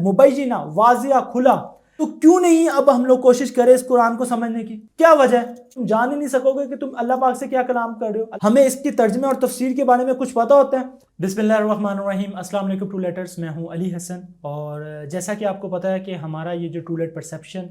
मुबैयिना वाज़िया खुला। तो क्यों नहीं अब हम लोग कोशिश करें इस कुरान को समझने की? क्या वजह है? तुम जान ही नहीं सकोगे कि तुम अल्लाह पाक से क्या कलाम कर रहे हो। हमें इसकी तर्जमे और तफसीर के बारे में कुछ पता होता है? बिस्मिल्लाहिर्रहमानिर्रहीम, अस्सलाम वालेकुम ट्रू लेटर्स। मैं हूँ अली हसन, और जैसा कि आपको पता है कि हमारा ये जो ट्रू लेट परसेप्शन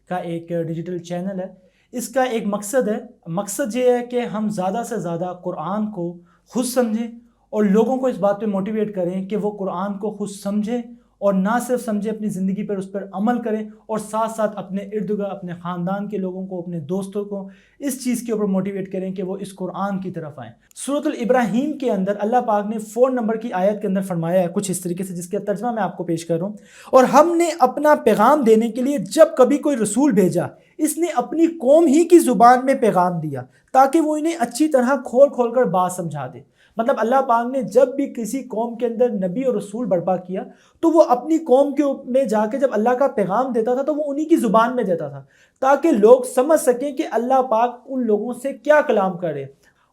का एक डिजिटल चैनल है, इसका एक मकसद है। मकसद ये है कि हम ज़्यादा से ज़्यादा कुरान को खुद समझें और लोगों को इस बात पे मोटिवेट करें कि वो कुरान को खुद समझें, और ना सिर्फ समझें, अपनी ज़िंदगी पर उस पर अमल करें, और साथ साथ अपने इर्द गिर्द अपने ख़ानदान के लोगों को, अपने दोस्तों को इस चीज़ के ऊपर मोटिवेट करें कि वो इस कुरान की तरफ आएँ। सूरतुल इब्राहीम के अंदर अल्लाह पाक ने 4 नंबर की आयत के अंदर फरमाया है कुछ इस तरीके से, जिसका तर्जमा मैं आपको पेश कर रहा हूँ। और हमने अपना पैगाम देने के लिए जब कभी कोई रसूल भेजा, इसने अपनी कौम ही की ज़ुबान में पैगाम दिया ताकि वो इन्हें अच्छी तरह खोल खोल कर बात समझा दे। मतलब अल्लाह पाक ने जब भी किसी कौम के अंदर नबी और रसूल बर्पा किया, तो वो अपनी कौम के में जाके जब अल्लाह का पैगाम देता था तो वो उन्हीं की ज़ुबान में देता था, ताकि लोग समझ सकें कि अल्लाह पाक उन लोगों से क्या कलाम करे।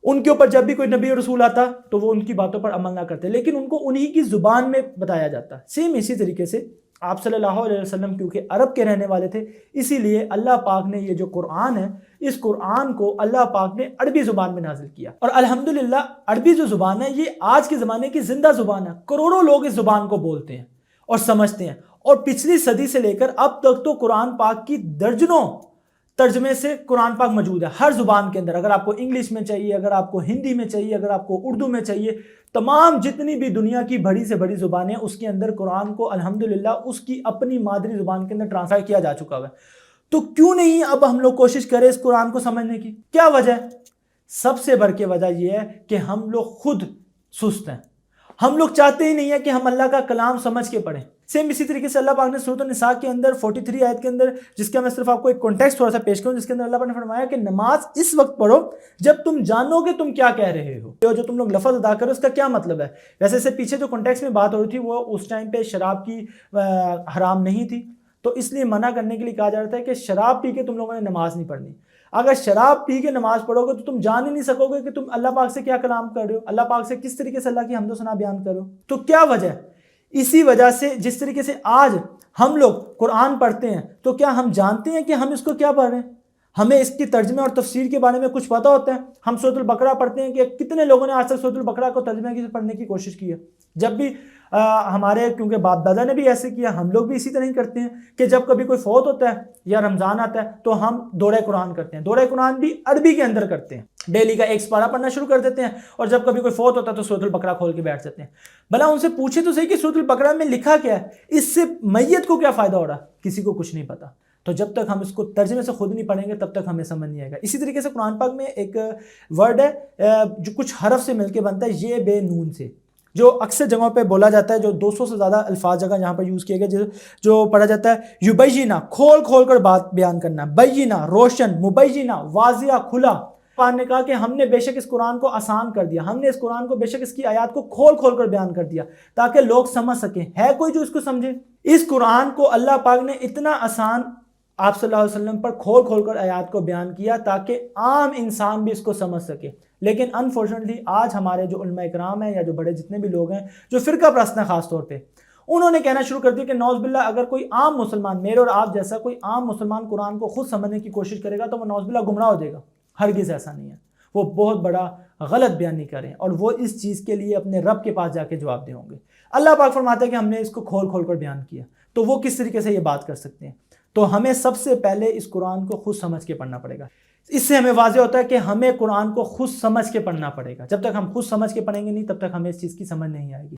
उनके ऊपर जब भी कोई नबी और रसूल आता तो वो उनकी बातों पर अमल ना करते, लेकिन उनको उन्हीं की ज़ुबान में बताया जाता। सेम इसी तरीके से आप सल्लल्लाहु अलैहि वसल्लम क्योंकि अरब के रहने वाले थे, इसीलिए अल्लाह पाक ने ये जो कुरान है, इस कुरान को अल्लाह पाक ने अरबी ज़ुबान में नाजिल किया। और अल्हम्दुलिल्लाह अरबी जो ज़ुबान है, ये आज के ज़माने की ज़िंदा ज़ुबान है। करोड़ों लोग इस ज़ुबान को बोलते हैं और समझते हैं, और पिछली सदी से लेकर अब तक तो कुरान पाक की दर्जनों तर्जमे से कुरान पाक मौजूद है हर ज़ुबान के अंदर। अगर आपको इंग्लिश में चाहिए, अगर आपको हिंदी में चाहिए, अगर आपको उर्दू में चाहिए, तमाम जितनी भी दुनिया की बड़ी से बड़ी ज़ुबानें, उसके अंदर कुरान को अल्हम्दुलिल्लाह उसकी अपनी मादरी ज़ुबान के अंदर ट्रांसलेट किया जा चुका है। तो क्यों नहीं अब हम लोग कोशिश करें इस कुरान को समझने की? क्या वजह है? सबसे बढ़ के वजह यह है कि हम लोग खुद सुस्त हैं। हम लोग चाहते ही नहीं है कि हम अल्लाह का कलाम समझ के पढ़ें। सेम इसी तरीके से अल्लाह पाक ने सूरत निसा के अंदर 43 आयत के अंदर, जिसका मैं सिर्फ आपको एक कॉन्टेक्स्ट थोड़ा सा पेश करूं, जिसके अंदर अल्लाह पाक ने फरमाया कि नमाज इस वक्त पढ़ो जब तुम जानो कि तुम क्या कह रहे हो, जो तुम लोग लफ्ज़ अदा करो उसका क्या मतलब है। वैसे इससे पीछे जो कॉन्टेक्स्ट में बात हो रही थी वो उस टाइम पे शराब की हराम नहीं थी, तो इसलिए मना करने के लिए कहा जा रहा था कि शराब पी के तुम लोगों ने नमाज नहीं पढ़नी। अगर शराब पी के नमाज पढ़ोगे तो तुम जान ही नहीं सकोगे कि तुम अल्लाह पाक से क्या कलाम कर रहे हो, अल्लाह पाक से किस तरीके से अल्लाह की हम्दो सना बयान कर रहे हो। तो क्या वजह है? इसी वजह से जिस तरीके से आज हम लोग कुरान पढ़ते हैं, तो क्या हम जानते हैं कि हम इसको क्या पढ़ रहे हैं? हमें इसकी तर्जमे और तफसीर के बारे में कुछ पता होता है? हम सूरतुल बकरा पढ़ते हैं कि कितने लोगों ने आज तक सूरतुल बकरा को तर्जमे की पढ़ने की कोशिश की है? जब भी हमारे, क्योंकि बाप दादा ने भी ऐसे किया, हम लोग भी इसी तरह ही करते हैं कि जब कभी कोई फौत होता है या रमज़ान आता है तो हम दौरे कुरान करते हैं। दौरे कुरान भी अरबी के अंदर करते हैं, डेली का एक पारा पढ़ना शुरू कर देते हैं, और जब कभी कोई फौत होता है तो सूरतुल बकरा खोल के बैठ जाते हैं। भला उनसे पूछे तो सही कि सूरतुल बकरा में लिखा क्या है, इससे मैयत को क्या फ़ायदा हो रहा? किसी को कुछ नहीं पता। तो जब तक हम इसको तर्जमे से खुद नहीं पढ़ेंगे तब तक हमें समझ नहीं आएगा। इसी तरीके से कुरान पाक में एक वर्ड है जो कुछ हरफ से मिलके बनता है, ये बे नून से, जो अक्सर जगहों पे बोला जाता है, जो 200 से ज़्यादा अल्फाज जगह यहाँ पर यूज़ किए गए, जो पढ़ा जाता है युबैयिना, खोल खोल कर बात बयान करना, बैयिना रोशन, मुबैयिना वाज़िया खुला। पाक ने कहा कि हमने बेशक इस कुरान को आसान कर दिया, हमने इस कुरान को बेशक इसकी आयत को खोल खोल कर बयान कर दिया ताकि लोग समझ सकें। है कोई जो इसको समझे? इस कुरान को अल्लाह पाक ने इतना आसान आप सल्लल्लाहु अलैहि वसल्लम पर खोल खोल कर आयत को बयान किया ताकि आम इंसान भी इसको समझ सके। लेकिन अनफॉर्चुनेटली आज हमारे जो उलमा इकराम हैं या जो बड़े जितने भी लोग हैं, जो फ़िरका परस्त हैं ख़ास तौर पे, उन्होंने कहना शुरू कर दिया कि नौज़बिल्लाह अगर कोई आम मुसलमान, मेरे और आप जैसा कोई आम मुसलमान कुरान को खुद समझने की कोशिश करेगा तो वो नौज़बिल्लाह गुमराह हो जाएगा। हरगिज़ ऐसा नहीं है, वो बहुत बड़ा गलत बयानी करें और वो इस चीज़ के लिए अपने रब के पास जाके जवाब दे होंगे। अल्लाह पाक फरमाता है कि हमने इसको खोल खोल कर बयान किया, तो वो किस तरीके से ये बात कर सकते हैं? तो हमें सबसे पहले इस कुरान को खुद समझ के पढ़ना पड़ेगा। इससे हमें वाज़ेह होता है कि हमें कुरान को खुद समझ के पढ़ना पड़ेगा। जब तक हम खुद समझ के पढ़ेंगे नहीं, तब तक हमें इस चीज़ की समझ नहीं आएगी।